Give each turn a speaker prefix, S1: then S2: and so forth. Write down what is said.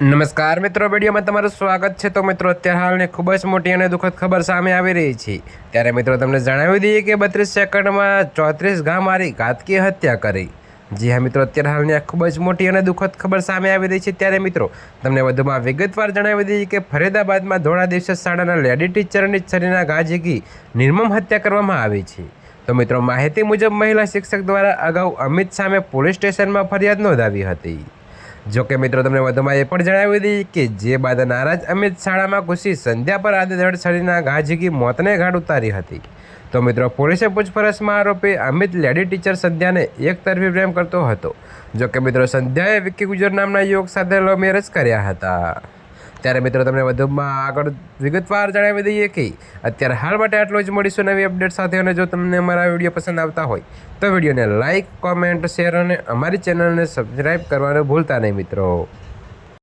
S1: નમસ્કાર મિત્રો, વિડીયોમાં તમારું સ્વાગત છે। તો મિત્રો, અત્યારે હાલની ખૂબ જ મોટી અને દુઃખદ ખબર સામે આવી રહી છે। ત્યારે મિત્રો તમને જણાવી દઈએ કે 32 સેકન્ડમાં 34 ઘા મારી ઘાતકી હત્યા કરી। જી હા મિત્રો, અત્યારે હાલની આ ખૂબ જ મોટી અને દુઃખદ ખબર સામે આવી રહી છે। ત્યારે મિત્રો તમને વધુમાં વિગતવાર જણાવી દઈએ કે ફરીદાબાદમાં ધોળા દિવસે શાળાના લેડી ટીચરની છરીના ઘા ઝીકી નિર્મમ હત્યા કરવામાં આવી છે। તો મિત્રો, માહિતી મુજબ મહિલા શિક્ષક દ્વારા અગાઉ અમિત સામે પોલીસ સ્ટેશનમાં ફરિયાદ નોંધાવી હતી। જોકે મિત્રો તમને વધુમાં એ પણ જણાવી દઈએ કે જે બાદ નારાજ અમિત શાળામાં ઘૂસી સંધ્યા પર આડેધડ છરીના ઘા ઝીકી મોતને ઘાટ ઉતારી હતી। તો મિત્રો, પોલીસે પૂછપરછમાં આરોપી અમિત લેડી ટીચર સંધ્યાને એકતરફી પ્રેમ કરતો હતો। જોકે મિત્રો, સંધ્યાએ વિક્કી ગુજર નામના યુવક સાથે લવ મેરેજ કર્યા હતા। ત્યારે મિત્રો તમને વધુમાં આગળ વિગતવાર જણાવી દઈએ કે અત્યારે હાલ માટે આટલું જ। મળીશું નવી અપડેટ સાથે। અને જો તમને અમારા વિડીયો પસંદ આવતા હોય તો વિડીયોને લાઇક, કોમેન્ટ, શેર અને અમારી ચેનલને સબસ્ક્રાઈબ કરવાનું ભૂલતા નહીં મિત્રો।